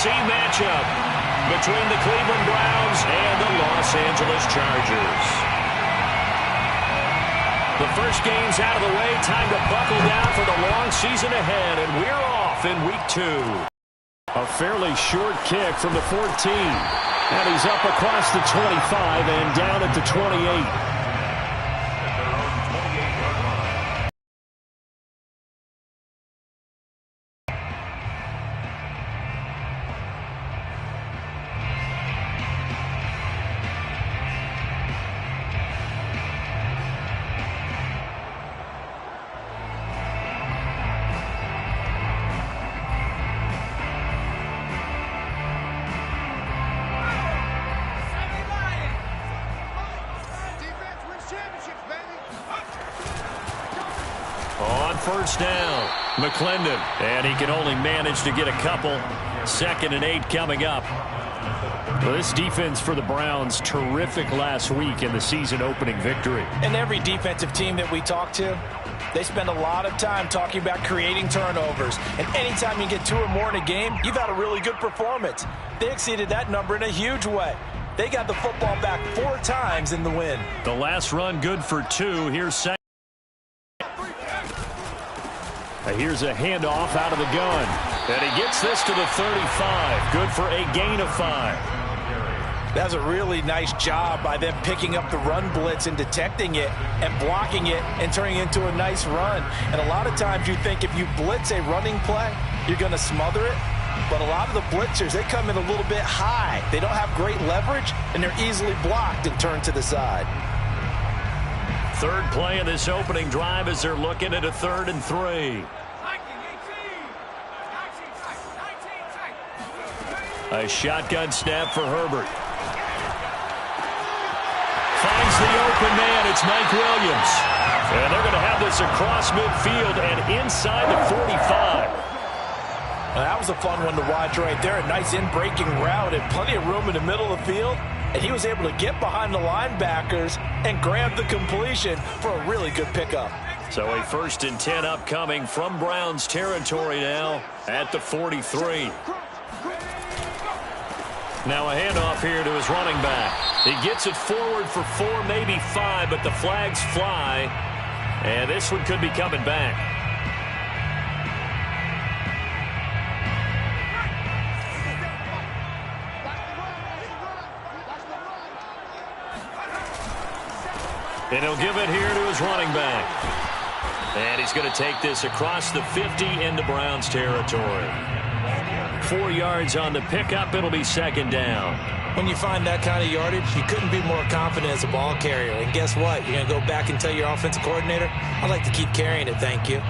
AFC matchup between the Cleveland Browns and the Los Angeles Chargers. The first game's out of the way. Time to buckle down for the long season ahead, and we're off in Week 2. A fairly short kick from the 14. And he's up across the 25 and down at the 28. First down, McClendon, and he can only manage to get a couple. 2nd and 8 coming up. Well, this defense for the Browns, terrific last week in the season-opening victory. And every defensive team that we talk to, they spend a lot of time talking about creating turnovers. And anytime you get 2 or more in a game, you've had a really good performance. They exceeded that number in a huge way. They got the football back 4 times in the win. The last run good for 2. Here's second. Here's a handoff out of the gun. And he gets this to the 35. Good for a gain of 5. That's a really nice job by them picking up the run blitz and detecting it and blocking it and turning it into a nice run. And a lot of times you think if you blitz a running play, you're going to smother it. But a lot of the blitzers, they come in a little bit high. They don't have great leverage, and they're easily blocked and turned to the side. Third play of this opening drive as they're looking at a 3rd and 3. A shotgun snap for Herbert. Finds the open man. It's Mike Williams. And they're going to have this across midfield and inside the 45. Now, that was a fun one to watch right there. A nice in-breaking route and plenty of room in the middle of the field. And he was able to get behind the linebackers and grab the completion for a really good pickup. So a 1st and 10 upcoming from Browns territory now at the 43. Now a handoff here to his running back. He gets it forward for 4, maybe 5, but the flags fly. And this one could be coming back. And he'll give it here to his running back. And he's going to take this across the 50 into Browns territory. 4 yards on the pickup. It'll be 2nd down. When you find that kind of yardage, you couldn't be more confident as a ball carrier. And guess what? You're going to go back and tell your offensive coordinator, I'd like to keep carrying it, thank you.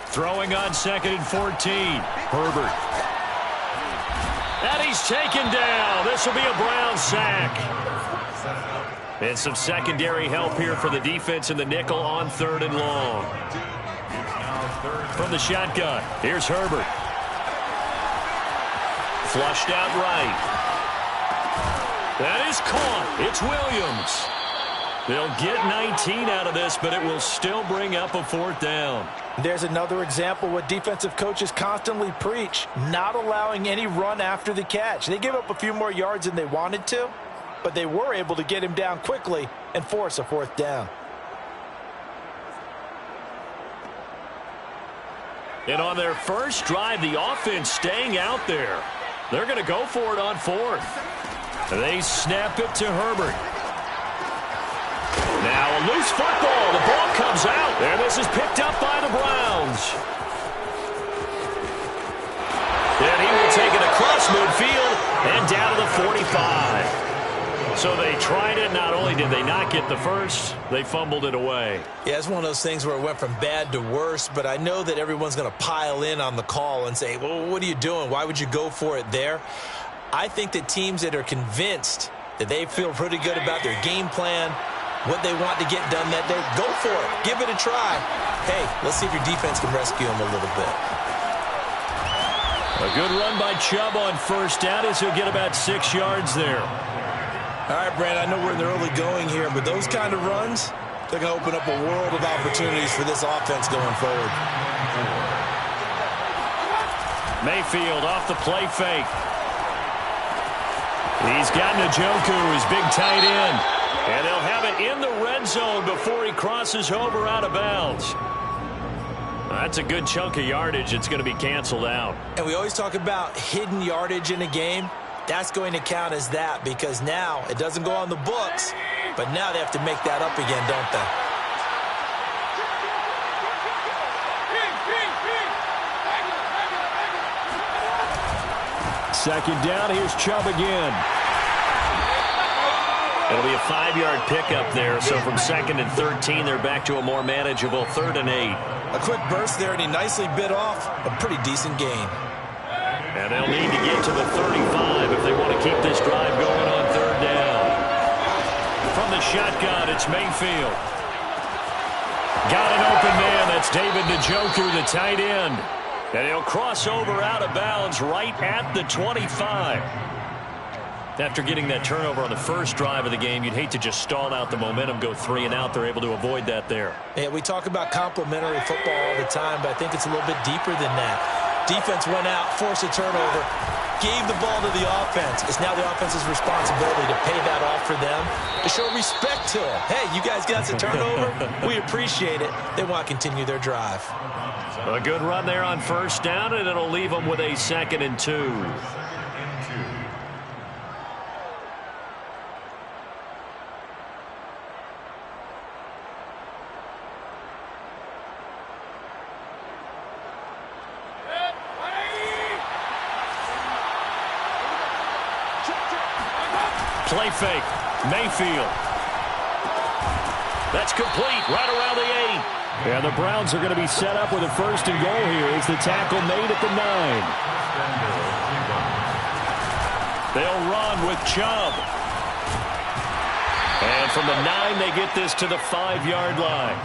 Throwing on 2nd and 14. Herbert. And he's taken down. This will be a Brown sack. And some secondary help here for the defense in the nickel on 3rd and long. From the shotgun, here's Herbert. Flushed out right. That is caught. It's Williams. They'll get 19 out of this, but it will still bring up a 4th down. There's another example what defensive coaches constantly preach, not allowing any run after the catch. They gave up a few more yards than they wanted to, but they were able to get him down quickly and force a 4th down. And on their first drive, the offense staying out there. They're going to go for it on 4th. They snap it to Herbert. Now a loose football. The ball comes out. And this is picked up by the Browns. And he will take it across midfield and down to the 45. So they tried it. Not only did they not get the first, they fumbled it away. Yeah, it's one of those things where it went from bad to worse, but I know that everyone's going to pile in on the call and say, well, what are you doing? Why would you go for it there? I think that teams that are convinced that they feel pretty good about their game plan, what they want to get done that day, go for it. Give it a try. Hey, let's see if your defense can rescue them a little bit. A good run by Chubb on first down as he'll get about 6 yards there. All right, Brad, I know we're in the early going here, but those kind of runs, They're going to open up a world of opportunities for this offense going forward. Mayfield off the play fake. He's got Njoku, his big tight end. And they'll have it in the red zone before he crosses over out of bounds. That's a good chunk of yardage. It's going to be canceled out. And we always talk about hidden yardage in a game. That's going to count as that because now it doesn't go on the books, but now they have to make that up again, don't they? Second down, here's Chubb again. It'll be a 5-yard pickup there, so from 2nd and 13, they're back to a more manageable 3rd and 8. A quick burst there, and he nicely bit off a pretty decent gain. And they'll need to get to the 35 if they want to keep this drive going on 3rd down. From the shotgun, it's Mayfield. Got an open man. That's David Njoku, the tight end. And he'll cross over out of bounds right at the 25. After getting that turnover on the first drive of the game, you'd hate to just stall out the momentum, go 3 and out. They're able to avoid that there. Yeah, we talk about complementary football all the time, but I think it's a little bit deeper than that. Defense went out, forced a turnover, gave the ball to the offense. It's now the offense's responsibility to pay that off for them, to show respect to them. Hey, you guys got us a turnover? We appreciate it. They want to continue their drive. A good run there on 1st down, and it'll leave them with a 2nd and 2. Play fake. Mayfield. That's complete right around the 8. And the Browns are going to be set up with a 1st and goal here as the tackle made at the 9. They'll run with Chubb. And from the 9, they get this to the 5-yard line.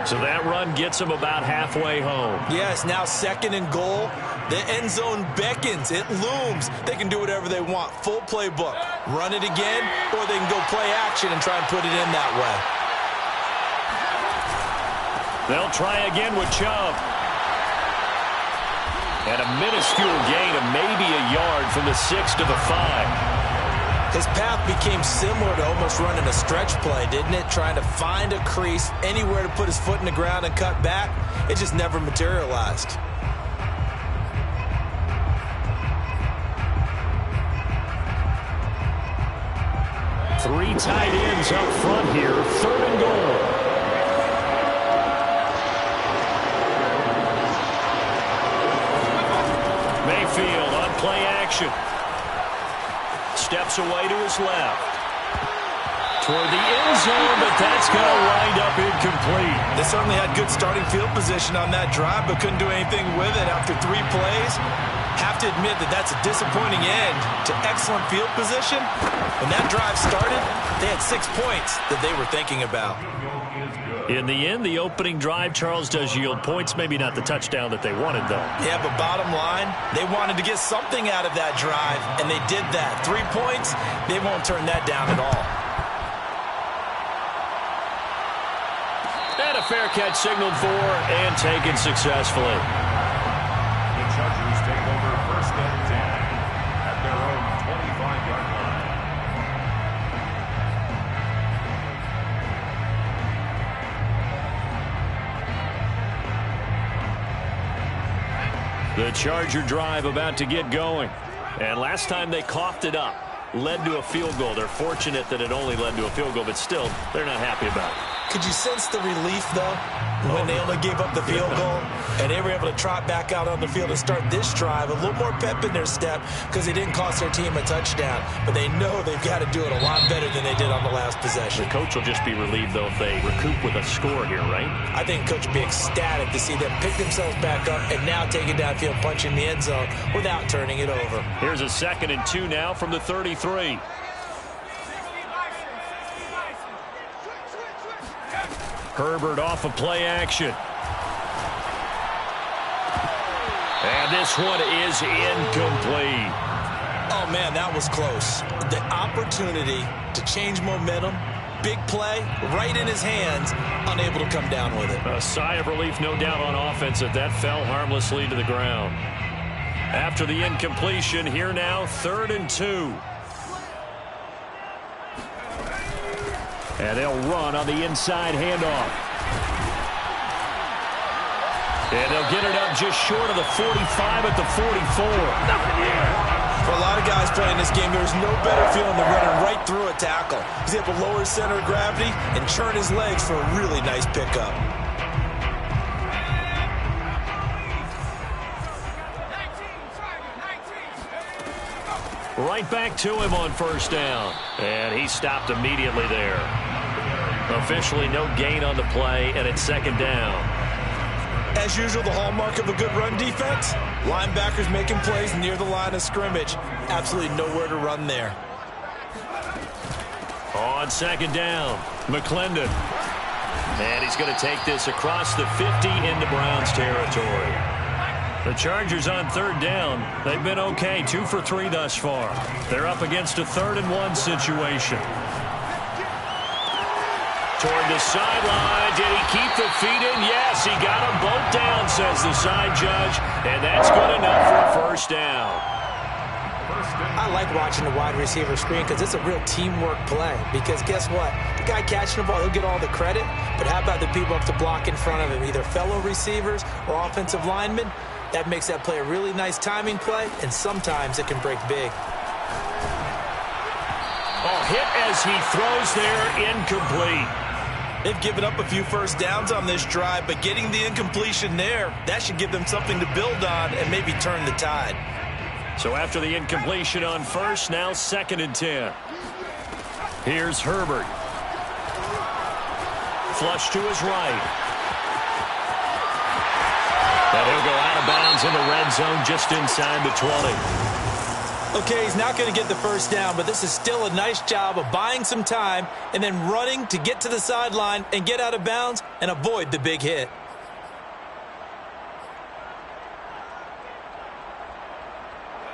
So that run gets them about halfway home. Yes, now 2nd and goal. The end zone beckons. It looms. They can do whatever they want. Full playbook. Run it again, or they can go play action and try and put it in that way. They'll try again with Chubb. And a minuscule gain of maybe a yard from the 6 to the 5. His path became similar to almost running a stretch play, didn't it? Trying to find a crease, anywhere to put his foot in the ground and cut back. It just never materialized. Three tight ends up front here, 3rd and goal. Mayfield on play action. Steps away to his left. Toward the end zone, but that's going to wind up incomplete. They certainly had good starting field position on that drive, but couldn't do anything with it after 3 plays. Have to admit that that's a disappointing end to excellent field position. When that drive started, they had 6 points that they were thinking about. In the end, the opening drive, Charles, does yield points. Maybe not the touchdown that they wanted, though. Yeah, but bottom line, they wanted to get something out of that drive, and they did that. 3 points, they won't turn that down at all. And a fair catch signaled for and taken successfully. The Chargers take over 1st and 10 at their own 25-yard line. The Charger drive about to get going. And last time they coughed it up, led to a field goal. They're fortunate that it only led to a field goal, but still, they're not happy about it. Could you sense the relief, though, when they only gave up the field goal and they were able to trot back out on the field and start this drive? A little more pep in their step because they didn't cost their team a touchdown. But they know they've got to do it a lot better than they did on the last possession. The coach will just be relieved, though, if they recoup with a score here, right? I think the coach will be ecstatic to see them pick themselves back up and now take it downfield, punch in the end zone without turning it over. Here's a 2nd and 2 now from the 33. Herbert off of play action. And this one is incomplete. Oh, man, that was close. The opportunity to change momentum, big play right in his hands, unable to come down with it. A sigh of relief, no doubt, on offense that fell harmlessly to the ground. After the incompletion, here now, 3rd and 2. And they'll run on the inside handoff. And they'll get it up just short of the 45 at the 44. For a lot of guys playing this game, there's no better feeling than running right through a tackle. He's able to lower his center of gravity and churn his legs for a really nice pickup. Right back to him on 1st down. And he stopped immediately there. Officially no gain on the play, and it's 2nd down. As usual, the hallmark of a good run defense, linebackers making plays near the line of scrimmage. Absolutely nowhere to run there. On 2nd down, McClendon. And he's going to take this across the 50 into Browns territory. The Chargers on 3rd down. They've been okay, 2 for 3 thus far. They're up against a 3rd and 1 situation. Toward the sideline. Did he keep the feet in? Yes, he got them both down, says the side judge. And that's good enough for a 1st down. I like watching the wide receiver screen because it's a real teamwork play. Because guess what? The guy catching the ball, he'll get all the credit. But how about the people up to block in front of him, either fellow receivers or offensive linemen? That makes that play a really nice timing play, and sometimes it can break big. Oh, hit as he throws there, incomplete. They've given up a few 1st downs on this drive, but getting the incompletion there, that should give them something to build on and maybe turn the tide. So after the incompletion on 1st, now 2nd and 10. Here's Herbert. Flush to his right. And he'll go out of bounds in the red zone just inside the 20. Okay, he's not going to get the 1st down, but this is still a nice job of buying some time and then running to get to the sideline and get out of bounds and avoid the big hit.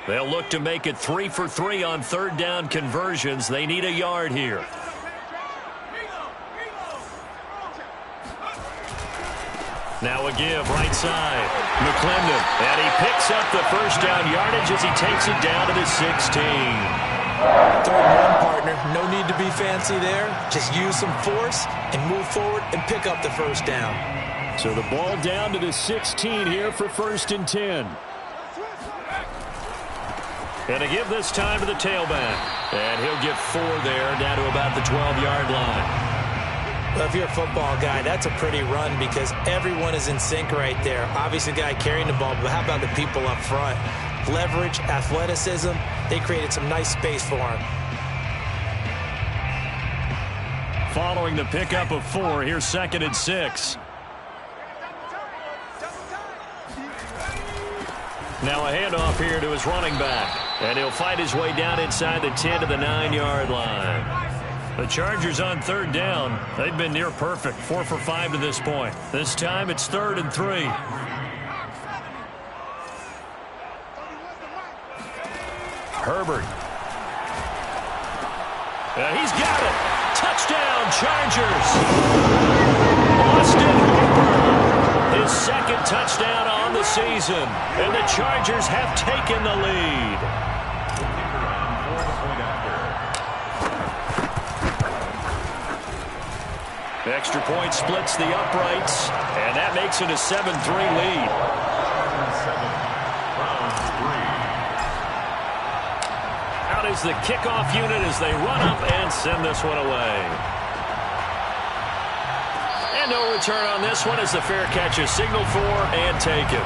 They'll look to make it 3 for 3 on 3rd down conversions. They need a yard here. Now a give, right side. McClendon, and he picks up the 1st down yardage as he takes it down to the 16. 3rd and 1, partner. No need to be fancy there. Just use some force and move forward and pick up the 1st down. So the ball down to the 16 here for 1st and 10. And a give this time to the tailback. And he'll get 4 there, down to about the 12-yard line. Well, if you're a football guy, that's a pretty run because everyone is in sync right there. Obviously, the guy carrying the ball, but how about the people up front? Leverage, athleticism, they created some nice space for him. Following the pickup of 4, here's 2nd and 6. Now a handoff here to his running back. And he'll fight his way down inside the 10 to the 9-yard line. The Chargers on 3rd down. They've been near perfect, 4 for 5 to this point. This time it's 3rd and 3. Herbert. And he's got it. Touchdown, Chargers. Austin Hooper. His 2nd touchdown on the season. And the Chargers have taken the lead. Extra point splits the uprights, and that makes it a 7-3 lead. Out is the kickoff unit as they run up and send this one away. And no return on this one as the fair catch is signaled for and taken.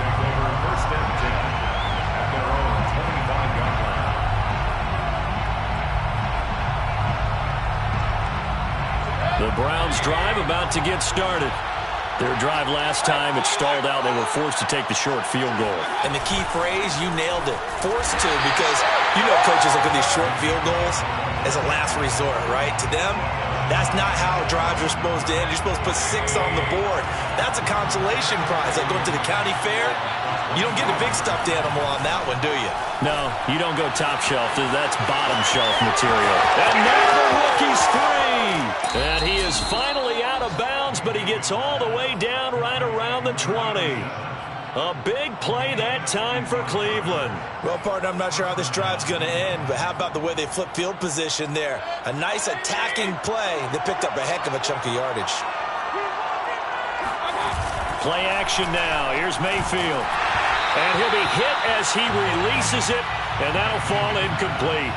Take over 1st and 10 at their own 25-yard line. The Browns drive about to get started. Their drive last time, it stalled out. They were forced to take the short field goal. And the key phrase, you nailed it. Forced to, because you know coaches look at these short field goals as a last resort, right? To them, That's not how drives are supposed to end. You're supposed to put 6 on the board. That's a consolation prize. Like going to the county fair, you don't get a big stuffed animal on that one, do you? No, you don't go top shelf. That's bottom shelf material. And now the rookie's free. And he is finally out of bounds, but he gets all the way down right around the 20. A big play that time for Cleveland. Well, partner, I'm not sure how this drive's going to end, but how about the way they flip field position there? A nice attacking play that picked up a heck of a chunk of yardage. Play action now. Here's Mayfield. And he'll be hit as he releases it, and that'll fall incomplete.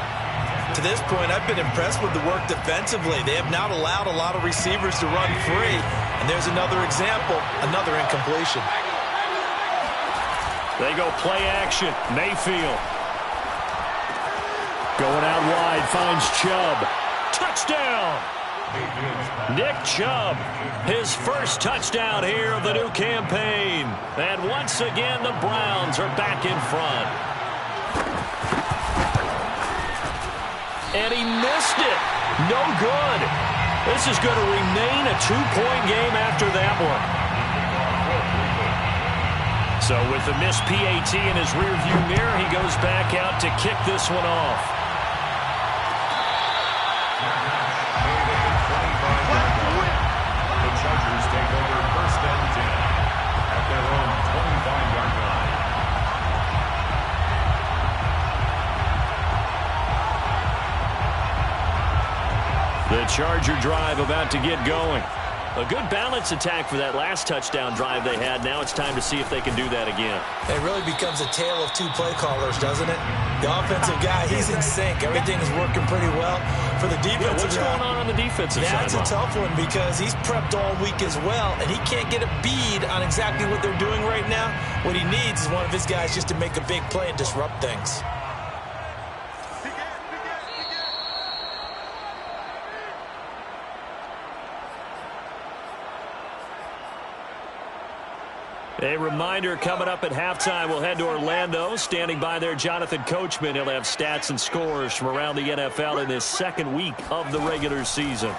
To this point, I've been impressed with the work defensively. They have not allowed a lot of receivers to run free. And there's another example, another incompletion. They go play action. Mayfield. Going out wide, finds Chubb. Touchdown! Nick Chubb, his first touchdown here of the new campaign. And once again, the Browns are back in front. And he missed it. No good. This is going to remain a 2-point game after that one. So with the missed PAT in his rearview mirror, he goes back out to kick this one off. The Chargers take over first and 10 at their own 25-yard line. The Charger drive about to get going. A good balanced attack for that last touchdown drive they had. Now it's time to see if they can do that again. It really becomes a tale of 2 play callers, doesn't it? The offensive guy, he's in sync. Everything is working pretty well. For the defensive what's going on the defensive side? That's a tough one because he's prepped all week as well, and he can't get a bead on exactly what they're doing right now. What he needs is one of his guys just to make a big play and disrupt things. A reminder, coming up at halftime, we'll head to Orlando. Standing by there, Jonathan Coachman. He'll have stats and scores from around the NFL in this second week of the regular season.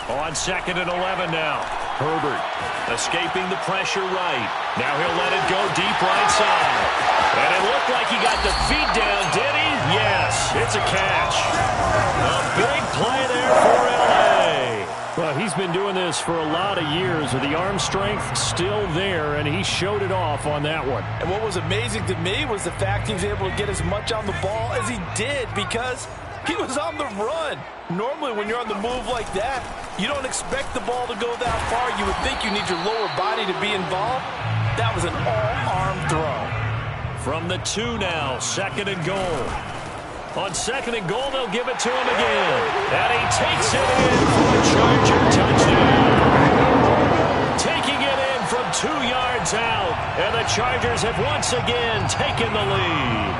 On 2nd and 11 now. Herbert escaping the pressure right. Now he'll let it go deep right side. And it looked like he got the feet down, did he? Yes, it's a catch. A big play there for L.A. Well, he's been doing this for a lot of years with the arm strength still there, and he showed it off on that one. And what was amazing to me was the fact he was able to get as much on the ball as he did because he was on the run. Normally, when you're on the move like that, you don't expect the ball to go that far. You would think you need your lower body to be involved. That was an all-arm throw. From the 2 now, 2nd and goal. On 2nd and goal, they'll give it to him again. And he takes it in for a Charger touchdown. Taking it in from 2 yards out. And the Chargers have once again taken the lead.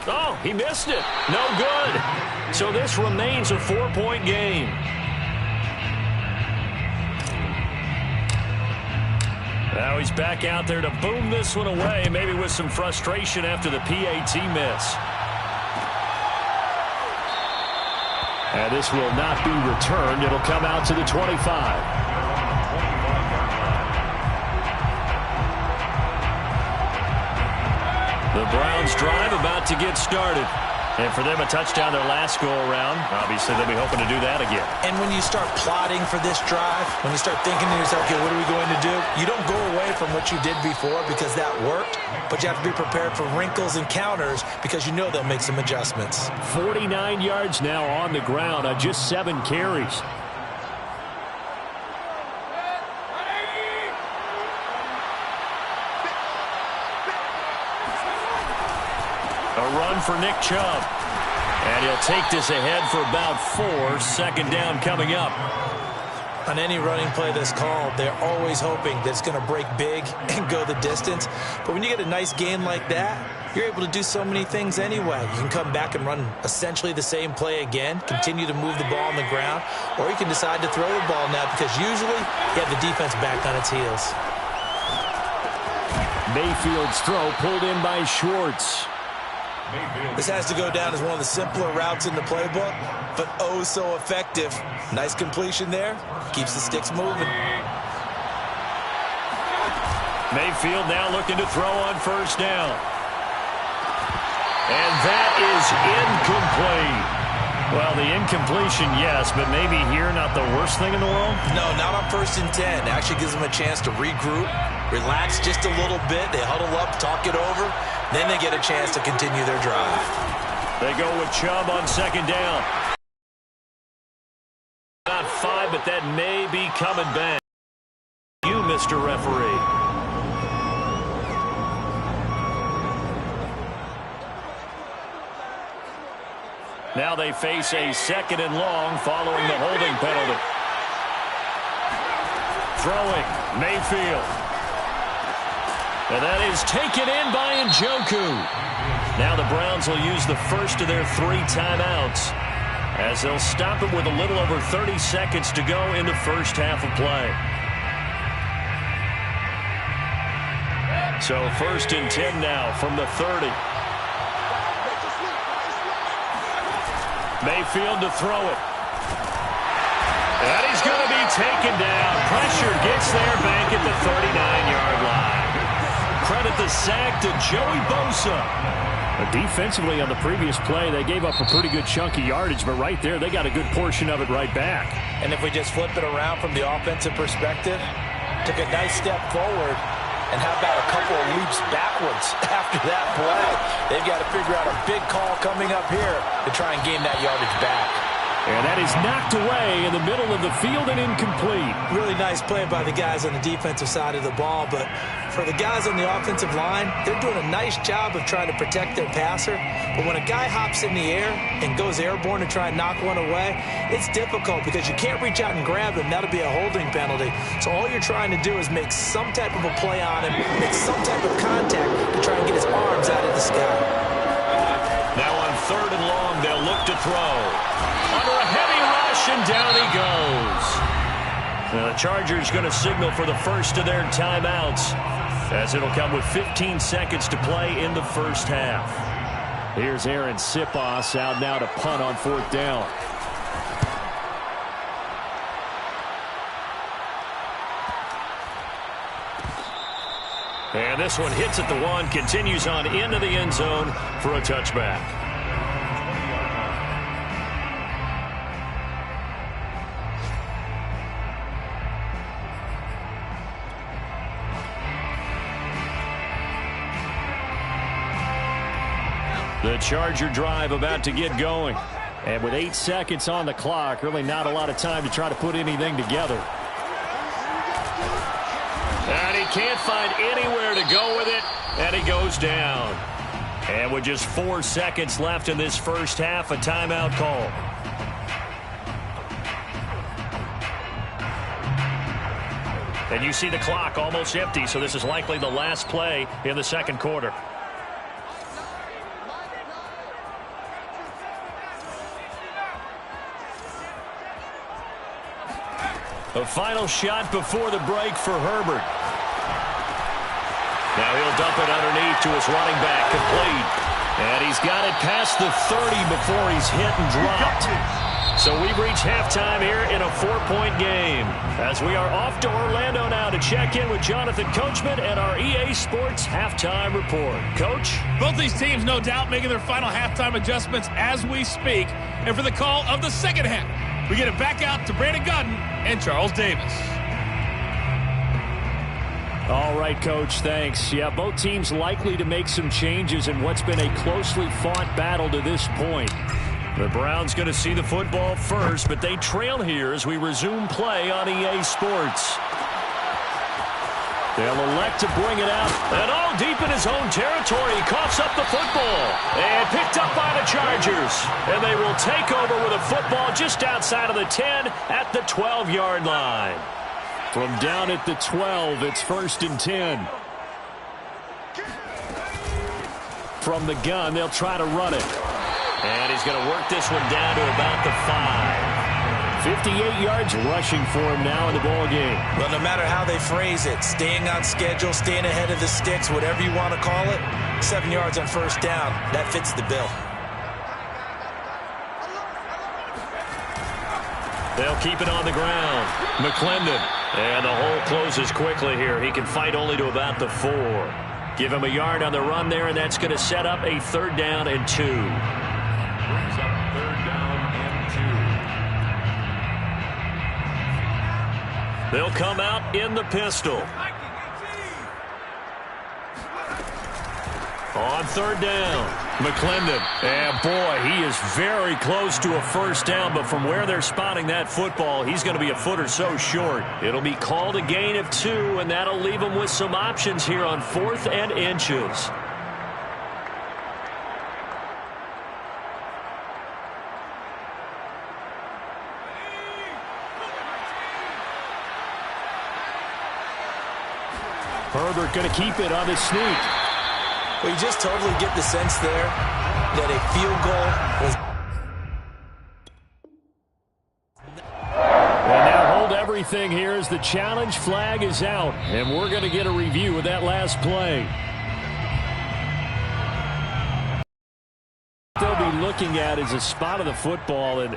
Oh, he missed it. No good. So this remains a 4-point game. Now he's back out there to boom this one away, maybe with some frustration after the PAT miss. And this will not be returned. It'll come out to the 25. The Browns drive about to get started. And for them, a touchdown their last go-around. Obviously, they'll be hoping to do that again. And when you start plotting for this drive, when you start thinking to yourself, okay, what are we going to do? You don't go away from what you did before because that worked, but you have to be prepared for wrinkles and counters because you know they'll make some adjustments. 49 yards now on the ground on just 7 carries. A run for Nick Chubb. And he'll take this ahead for about 4. 2nd down coming up. On any running play that's called, they're always hoping that it's going to break big and go the distance. But when you get a nice game like that, you're able to do so many things anyway. You can come back and run essentially the same play again, continue to move the ball on the ground, or you can decide to throw the ball now because usually you have the defense back on its heels. Mayfield's throw pulled in by Schwartz. This has to go down as one of the simpler routes in the playbook, but oh so effective. Nice completion there. Keeps the sticks moving. Mayfield now looking to throw on first down. And that is incomplete. Well, the incompletion, yes, but maybe here not the worst thing in the world? No, not on 1st and 10. Actually gives them a chance to regroup, relax just a little bit. They huddle up, talk it over. Then they get a chance to continue their drive. They go with Chubb on 2nd down. Not 5, but that may be coming back. You, Mr. Referee. Now they face a 2nd and long following the holding penalty. Throwing, Mayfield. And that is taken in by Njoku. Now the Browns will use the first of their 3 timeouts as they'll stop it with a little over 30 seconds to go in the first half of play. So 1st and 10 now from the 30. Mayfield to throw it. And he's going to be taken down. Pressure gets there back at the 39-yard line. Credit the sack to Joey Bosa. But defensively on the previous play, they gave up a pretty good chunk of yardage, but right there, they got a good portion of it right back. And if we just flip it around from the offensive perspective, took a nice step forward, and how about a couple of leaps backwards after that play? They've got to figure out a big call coming up here to try and gain that yardage back. And that is knocked away in the middle of the field and incomplete. Really nice play by the guys on the defensive side of the ball, but for the guys on the offensive line, they're doing a nice job of trying to protect their passer. But when a guy hops in the air and goes airborne to try and knock one away, it's difficult because you can't reach out and grab him. That'll be a holding penalty. So all you're trying to do is make some type of a play on him, make some type of contact to try and get his arms out of the sky. Now on 3rd and long, they'll look to throw. Under a heavy rush, and down he goes. Now the Chargers going to signal for the first of their timeouts, as it'll come with 15 seconds to play in the first half. Here's Aaron Sipos out now to punt on 4th down. And this one hits at the 1, continues on into the end zone for a touchback. The Charger drive about to get going. And with 8 seconds on the clock, really not a lot of time to try to put anything together. And he can't find anywhere to go with it, and he goes down. And with just 4 seconds left in this first half, a timeout call. And you see the clock almost empty, so this is likely the last play in the second quarter. A final shot before the break for Herbert. Now he'll dump it underneath to his running back, complete. And he's got it past the 30 before he's hit and dropped. So we've reached halftime here in a 4-point game, as we are off to Orlando now to check in with Jonathan Coachman and our EA Sports halftime report. Coach? Both these teams, no doubt, making their final halftime adjustments as we speak. And for the call of the second half, we get it back out to Brandon Godden and Charles Davis. All right, Coach, thanks. Yeah, both teams likely to make some changes in what's been a closely fought battle to this point. The Browns going to see the football first, but they trail here as we resume play on EA Sports. They'll elect to bring it out, and all deep in his own territory. He coughs up the football, and picked up by the Chargers. And they will take over with a football just outside of the 10 at the 12-yard line. From down at the 12, it's 1st and 10. From the gun, they'll try to run it. And he's going to work this one down to about the 5. 58 yards rushing for him now in the ball game. Well, no matter how they phrase it, staying on schedule, staying ahead of the sticks, whatever you want to call it, 7 yards on first down, that fits the bill. They'll keep it on the ground. McClendon. And the hole closes quickly here. He can fight only to about the 4. Give him a yard on the run there, and that's going to set up a 3rd down and 2. Brings up 3rd down and 2. They'll come out in the pistol. On 3rd down, McClendon. And boy, he is very close to a first down, but from where they're spotting that football, he's going to be a foot or so short. It'll be called a gain of 2, and that'll leave him with some options here on 4th and inches. Herbert going to keep it on the sneak. Well, you just totally get the sense there that a field goal was... And now hold everything here as the challenge flag is out. And we're going to get a review of that last play. They'll be looking at is a spot of the football, and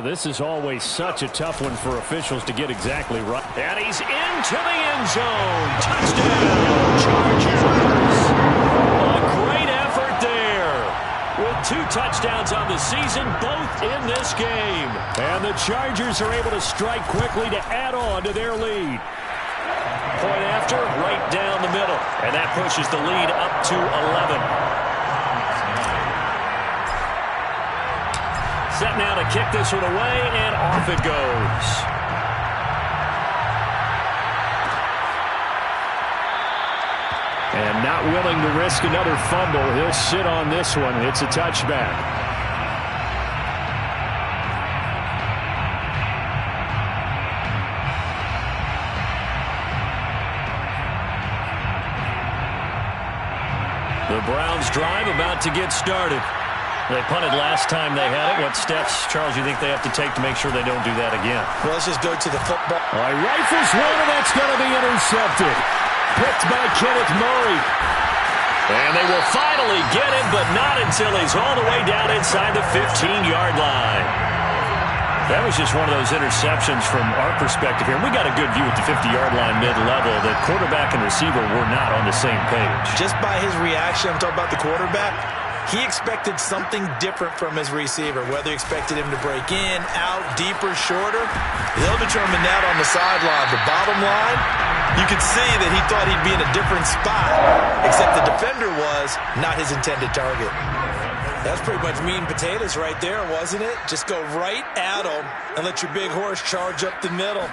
this is always such a tough one for officials to get exactly right. And he's into the end zone. Touchdown, Chargers. Great effort there. With 2 touchdowns on the season, both in this game. And the Chargers are able to strike quickly to add on to their lead. Point after, right down the middle. And that pushes the lead up to 11. Set now to kick this one away, and off it goes. And not willing to risk another fumble. He'll sit on this one. It's a touchback. The Browns drive about to get started. They punted last time they had it. What steps, Charles, you think they have to take to make sure they don't do that again? Well, let's just go to the football. All right, rifles one, and that's going to be intercepted. Picked by Kenneth Murray. And they will finally get him, but not until he's all the way down inside the 15-yard line. That was just one of those interceptions from our perspective here. We got a good view at the 50-yard line mid-level. The quarterback and receiver were not on the same page. Just by his reaction, I'm talking about the quarterback, he expected something different from his receiver, whether he expected him to break in, out, deeper, shorter. They'll determine that on the sideline. The bottom line, you could see that he thought he'd be in a different spot, except the defender was not his intended target. That's pretty much meat and potatoes right there, wasn't it? Just go right at him and let your big horse charge up the middle.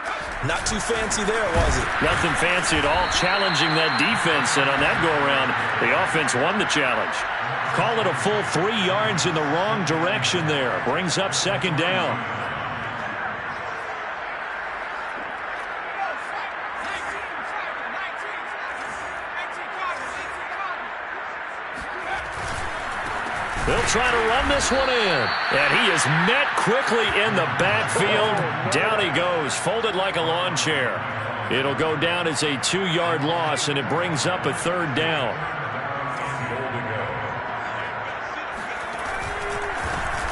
Not too fancy there, was it? Nothing fancy at all, challenging that defense, and on that go-around, the offense won the challenge. Call it a full 3 yards in the wrong direction there. Brings up 2nd down. They'll try to run this one in. And he is met quickly in the backfield. Down he goes, folded like a lawn chair. It'll go down as a 2-yard loss, and it brings up a 3rd down.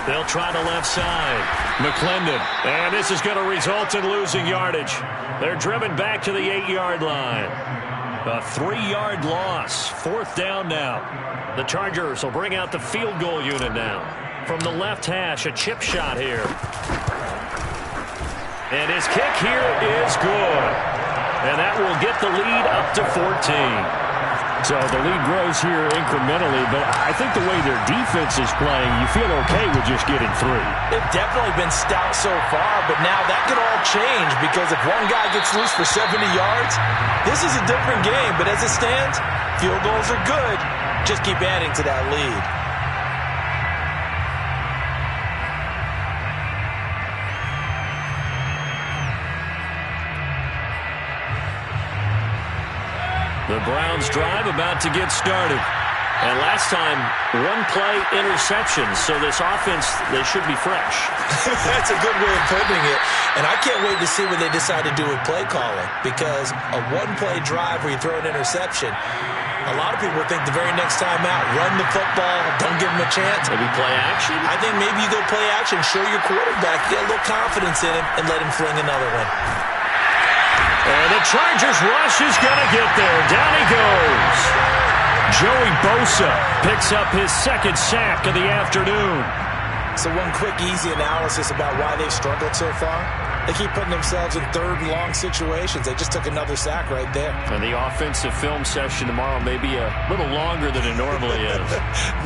They'll try the left side. McClendon. And this is going to result in losing yardage. They're driven back to the 8-yard line. A 3-yard loss. 4th down now. The Chargers will bring out the field goal unit now. From the left hash, a chip shot here. And his kick here is good. And that will get the lead up to 14. So the lead grows here incrementally, but I think the way their defense is playing, you feel okay with just getting 3. They've definitely been stout so far, but now that could all change because if one guy gets loose for 70 yards, this is a different game. But as it stands, field goals are good. Just keep adding to that lead. The Browns drive about to get started. And last time, one-play interceptions. So this offense, they should be fresh. That's a good way of putting it. And I can't wait to see what they decide to do with play calling, because a one-play drive where you throw an interception, a lot of people think the very next time out, run the football, don't give them a chance. Maybe play action? I think maybe you go play action, show your quarterback, get a little confidence in him, and let him fling another one. And the Chargers rush is going to get there. Down he goes. Joey Bosa picks up his second sack of the afternoon. So one quick, easy analysis about why they've struggled so far. They keep putting themselves in third and long situations. They just took another sack right there. And the offensive film session tomorrow may be a little longer than it normally is.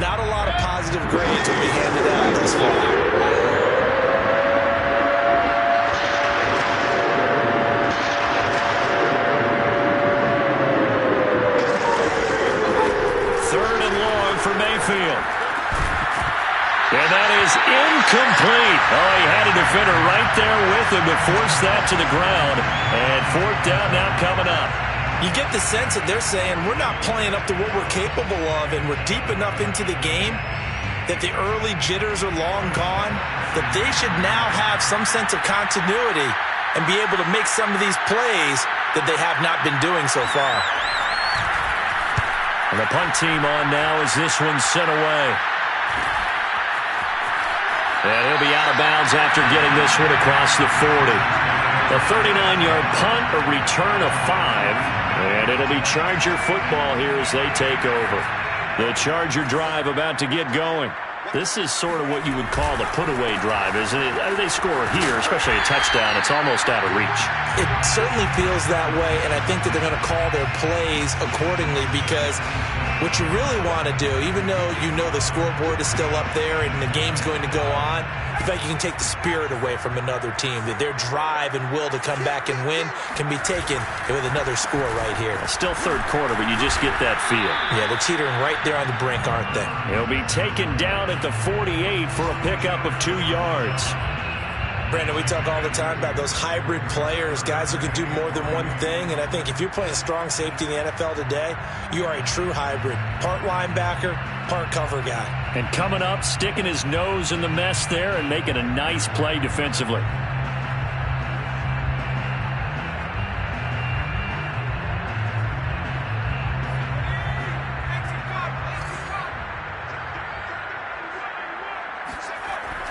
Not a lot of positive grades will be handed out this far. Mayfield. And that is incomplete. Oh, he had a defender right there with him to force that to the ground. And fourth down now coming up. You get the sense that they're saying we're not playing up to what we're capable of, and we're deep enough into the game that the early jitters are long gone, that they should now have some sense of continuity and be able to make some of these plays that they have not been doing so far. And the punt team on now as this one's sent away. And he'll be out of bounds after getting this one across the 40. A 39-yard punt, a return of 5. And it'll be Charger football here as they take over. The Charger drive about to get going. This is sort of what you would call the put-away drive, isn't it? They score here, especially a touchdown. It's almost out of reach. It certainly feels that way, and I think that they're going to call their plays accordingly, because what you really want to do, even though you know the scoreboard is still up there and the game's going to go on, in fact, you can take the spirit away from another team, that their drive and will to come back and win can be taken with another score right here. Still third quarter, but you just get that feel. Yeah, they're teetering right there on the brink, aren't they? He'll be taken down at the 48 for a pickup of 2 yards. Brandon, we talk all the time about those hybrid players, guys who can do more than one thing, and I think if you're playing strong safety in the NFL today, you are a true hybrid. Part linebacker, part cover guy. And coming up, sticking his nose in the mess there and making a nice play defensively.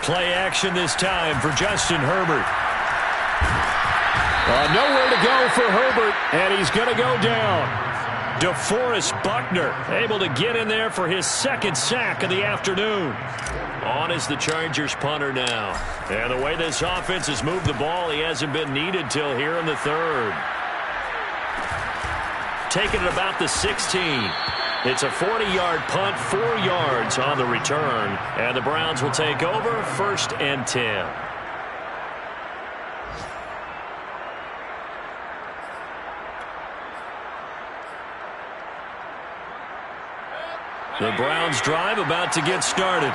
Play action this time for Justin Herbert. Nowhere to go for Herbert, and he's going to go down. DeForest Buckner able to get in there for his second sack of the afternoon. On is the Chargers punter now. And the way this offense has moved the ball, he hasn't been needed till here in the third. Taking it about the 16. It's a 40-yard punt, 4 yards on the return. And the Browns will take over, 1st and 10. The Browns drive about to get started.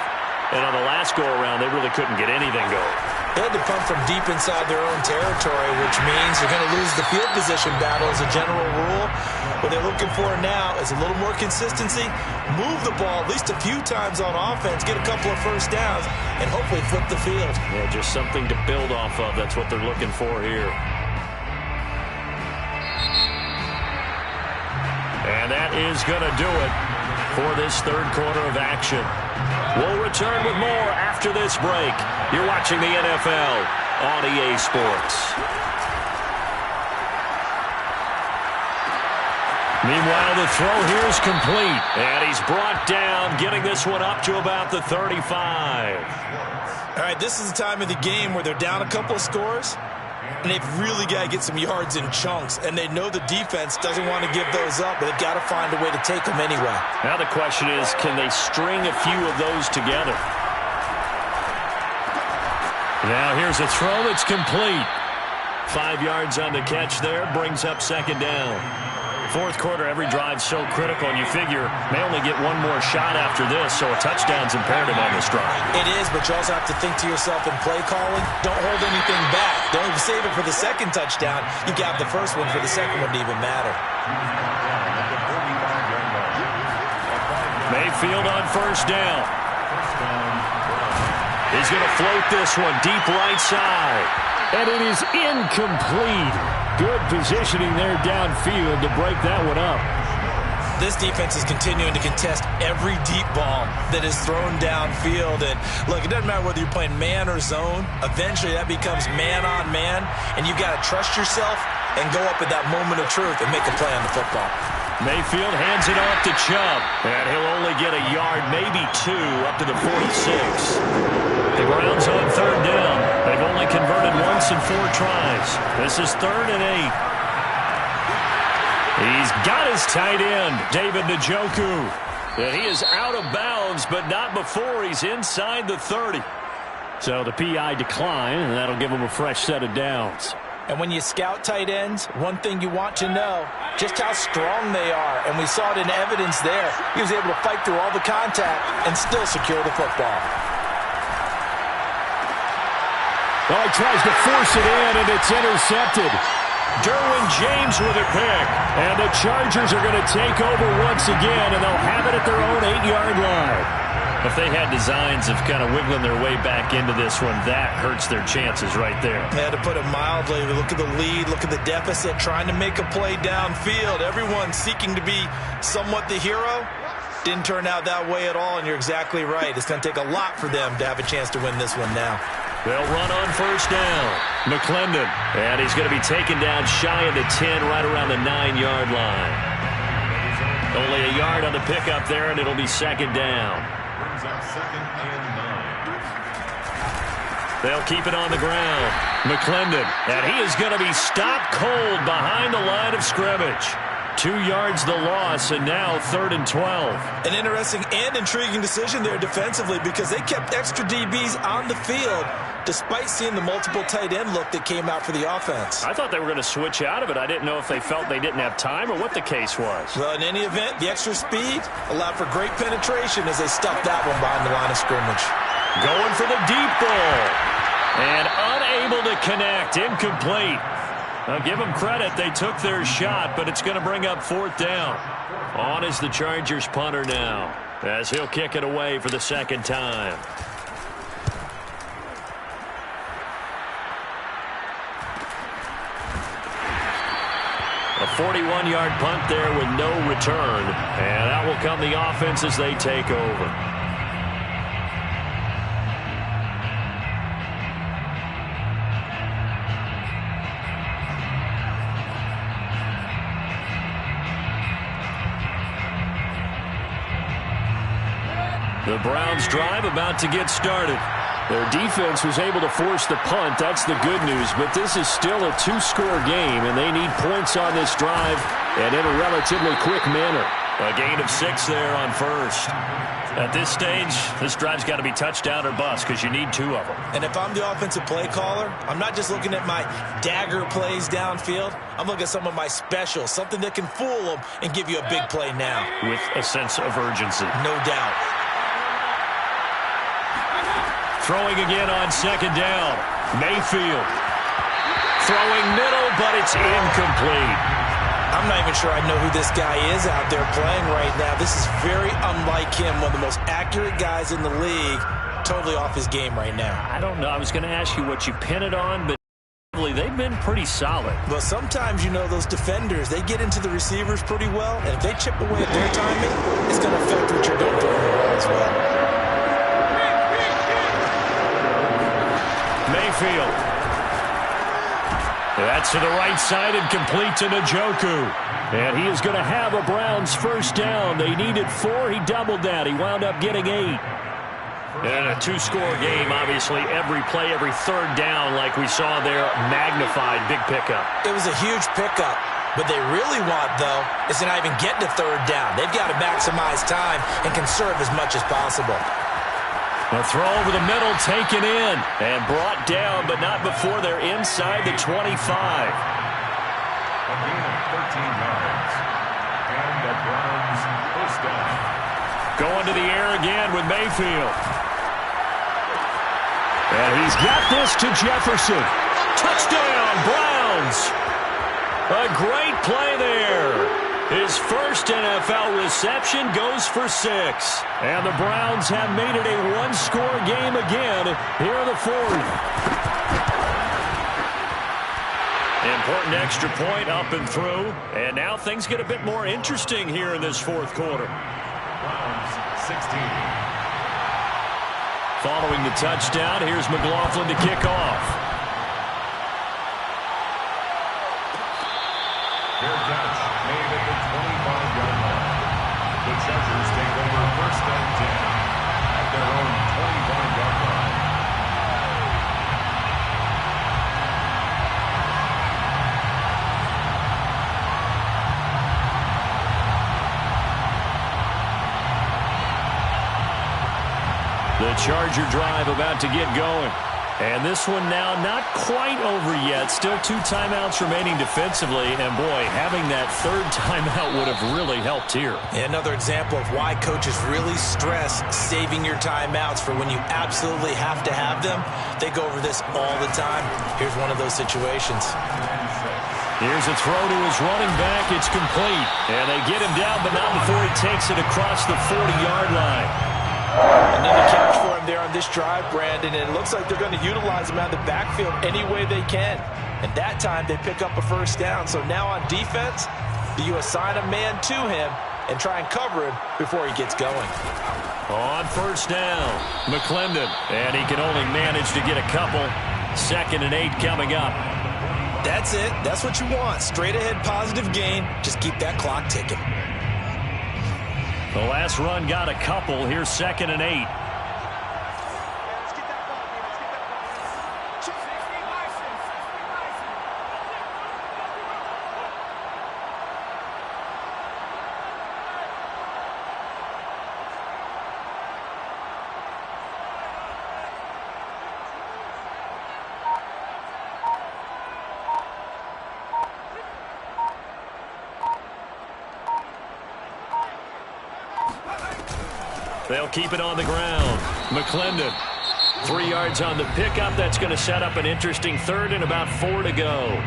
And on the last go-around, they really couldn't get anything going. They had to punt from deep inside their own territory, which means they're going to lose the field position battle as a general rule. What they're looking for now is a little more consistency, move the ball at least a few times on offense, get a couple of first downs, and hopefully flip the field. Yeah, just something to build off of. That's what they're looking for here. And that is going to do it for this third quarter of action. We'll return with more after this break. You're watching the NFL on EA Sports. Meanwhile, the throw here is complete. And he's brought down, getting this one up to about the 35. All right, this is the time of the game where they're down a couple of scores, and they've really got to get some yards in chunks. And they know the defense doesn't want to give those up, but they've got to find a way to take them anyway. Now the question is, can they string a few of those together? Now here's a throw that's complete. 5 yards on the catch there, brings up 2nd down. Fourth quarter, every drive's so critical, and you figure may only get one more shot after this, so a touchdown's imperative on this drive. It is, but you also have to think to yourself in play calling, don't hold anything back. Don't save it for the second touchdown. You got the first one for the second one to even matter. Mayfield on first down. He's going to float this one deep right side. And it is incomplete. Good positioning there downfield to break that one up. This defense is continuing to contest every deep ball that is thrown downfield. And look, it doesn't matter whether you're playing man or zone. Eventually that becomes man on man. And you've got to trust yourself and go up at that moment of truth and make a play on the football. Mayfield hands it off to Chubb. And he'll only get a yard, maybe two, up to the 46. The Browns on third down. They've only converted once in 4 tries. This is 3rd and 8. He's got his tight end, David Njoku. And he is out of bounds, but not before he's inside the 30. So the PI decline, and that'll give him a fresh set of downs. And when you scout tight ends, one thing you want to know, just how strong they are. And we saw it in evidence there. He was able to fight through all the contact and still secure the football. Oh, he tries to force it in, and it's intercepted. Derwin James with a pick. And the Chargers are going to take over once again, and they'll have it at their own 8-yard line. If they had designs of kind of wiggling their way back into this one, that hurts their chances right there. Yeah, to put it mildly, look at the lead, look at the deficit, trying to make a play downfield. Everyone seeking to be somewhat the hero. Didn't turn out that way at all, and you're exactly right. It's going to take a lot for them to have a chance to win this one now. They'll run on first down. McClendon. And he's going to be taken down shy of the 10, right around the 9-yard line. Only a yard on the pickup there, and it'll be second down. Brings up 2nd and 9. They'll keep it on the ground. McClendon. And he is going to be stopped cold behind the line of scrimmage. 2 yards the loss, and now 3rd and 12. An interesting and intriguing decision there defensively because they kept extra DBs on the field despite seeing the multiple tight end look that came out for the offense. I thought they were going to switch out of it. I didn't know if they felt they didn't have time or what the case was. Well, in any event, the extra speed allowed for great penetration as they stuffed that one behind the line of scrimmage. Going for the deep ball. And unable to connect. Incomplete. Now, give them credit. They took their shot, but it's going to bring up 4th down. On is the Chargers punter now, as he'll kick it away for the 2nd time. A 41-yard punt there with no return, and that will come the offense as they take over. The Browns drive about to get started. Their defense was able to force the punt. That's the good news. But this is still a 2-score game, and they need points on this drive and in a relatively quick manner. A gain of 6 there on first. At this stage, this drive's got to be touchdown or bust because you need 2 of them. And if I'm the offensive play caller, I'm not just looking at my dagger plays downfield. I'm looking at some of my specials, something that can fool them and give you a big play now. With a sense of urgency. No doubt. Throwing again on 2nd down. Mayfield. Throwing middle, but it's incomplete. I'm not even sure I know who this guy is out there playing right now. This is very unlike him, one of the most accurate guys in the league. Totally off his game right now. I don't know. I was going to ask you what you pin it on, but they've been pretty solid. Well, sometimes, you know, those defenders, they get into the receivers pretty well, and if they chip away at their timing, it's going to affect what you're doing throwing the ball as well. Mayfield. That's to the right side and complete to Njoku. And he is going to have a Browns first down. They needed 4. He doubled that. He wound up getting 8. And a 2-score game, obviously. Every play, every 3rd down, like we saw there, magnified. Big pickup. It was a huge pickup. What they really want, though, is to not even get to 3rd down. They've got to maximize time and conserve as much as possible. A throw over the middle, taken in, and brought down, but not before they're inside the 25. A gain of 13 yards. And the Browns first down. Going to the air again with Mayfield. And he's got this to Jefferson. Touchdown, Browns. A great play there. His first NFL reception goes for 6. And the Browns have made it a one-score game again here in the fourth. Important extra point up and through. And now things get a bit more interesting here in this fourth quarter. Browns 16. Following the touchdown, here's McLaughlin to kick off. Fair catch made at the 25-yard line. The Chargers take over first and 10 at their own 25-yard line. The Charger drive about to get going. And this one now not quite over yet. Still 2 timeouts remaining defensively. And, boy, having that third timeout would have really helped here. Another example of why coaches really stress saving your timeouts for when you absolutely have to have them. They go over this all the time. Here's one of those situations. Here's a throw to his running back. It's complete. And they get him down, but not before he takes it across the 40-yard line. Another catch for him there on this drive, Brandon, and it looks like they're going to utilize him out of the backfield any way they can. And that time they pick up a first down. So now on defense, do you assign a man to him and try and cover him before he gets going? On first down, McClendon, and he can only manage to get a couple. 2nd and 8 coming up. That's it. That's what you want. Straight ahead positive gain. Just keep that clock ticking. The last run got a couple. Here's 2nd and 8. They'll keep it on the ground. McClendon, 3 yards on the pickup. That's going to set up an interesting third and about 4 to go.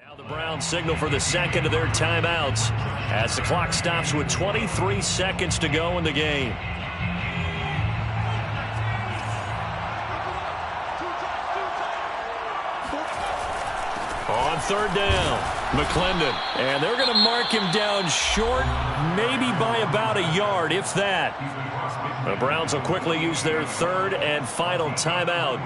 Now the Browns signal for the second of their timeouts as the clock stops with 23 seconds to go in the game. On third down, McClendon, and they're going to mark him down short, maybe by about a yard, if that. The Browns will quickly use their third and final timeout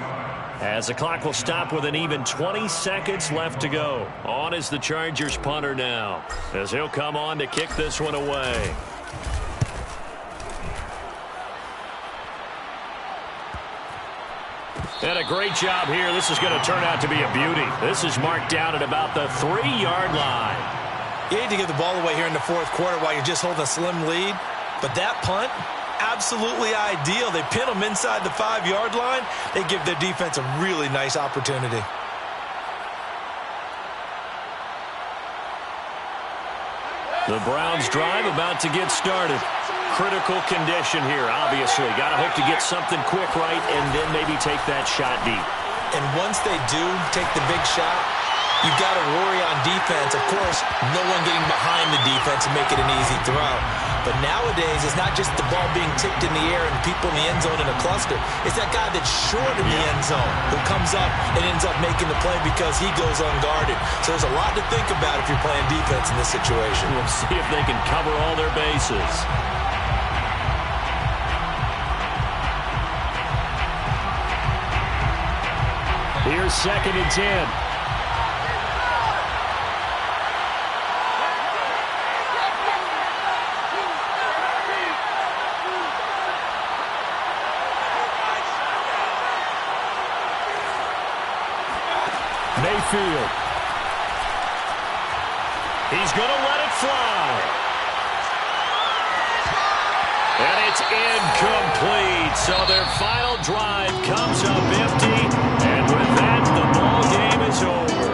as the clock will stop with an even 20 seconds left to go. On is the Chargers punter now, as he'll come on to kick this one away. And a great job here. This is going to turn out to be a beauty. This is marked down at about the 3-yard line. You need to give the ball away here in the fourth quarter while you're just holding a slim lead. But that punt, absolutely ideal. They pin them inside the 5-yard line. They give their defense a really nice opportunity. The Browns drive about to get started. Critical condition here, obviously. Got to hope to get something quick right and then maybe take that shot deep. And once they do take the big shot, you've got to worry on defense. Of course, no one getting behind the defense and make it an easy throw. But nowadays, it's not just the ball being tipped in the air and people in the end zone in a cluster. It's that guy that's short in the end zone who comes up and ends up making the play because he goes unguarded. So there's a lot to think about if you're playing defense in this situation. We'll see if they can cover all their bases. Here's 2nd and 10. Mayfield. He's going to let it fly. And it's incomplete. So their final drive comes up empty. And with that, the ball game is over.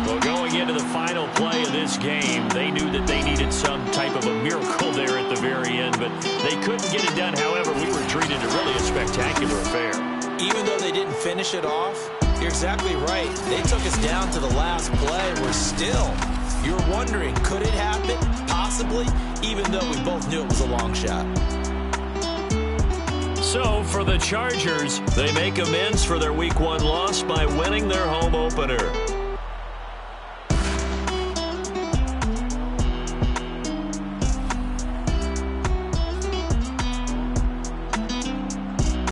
Well, going into the final play of this game, they knew that they needed some type of a miracle there at the very end, but they couldn't get it done. However, we were treated to really a spectacular affair. Even though they didn't finish it off, you're exactly right. They took us down to the last play. We're still, you're wondering, could it happen? Possibly, even though we both knew it was a long shot. So, for the Chargers, they make amends for their Week 1 loss by winning their home opener.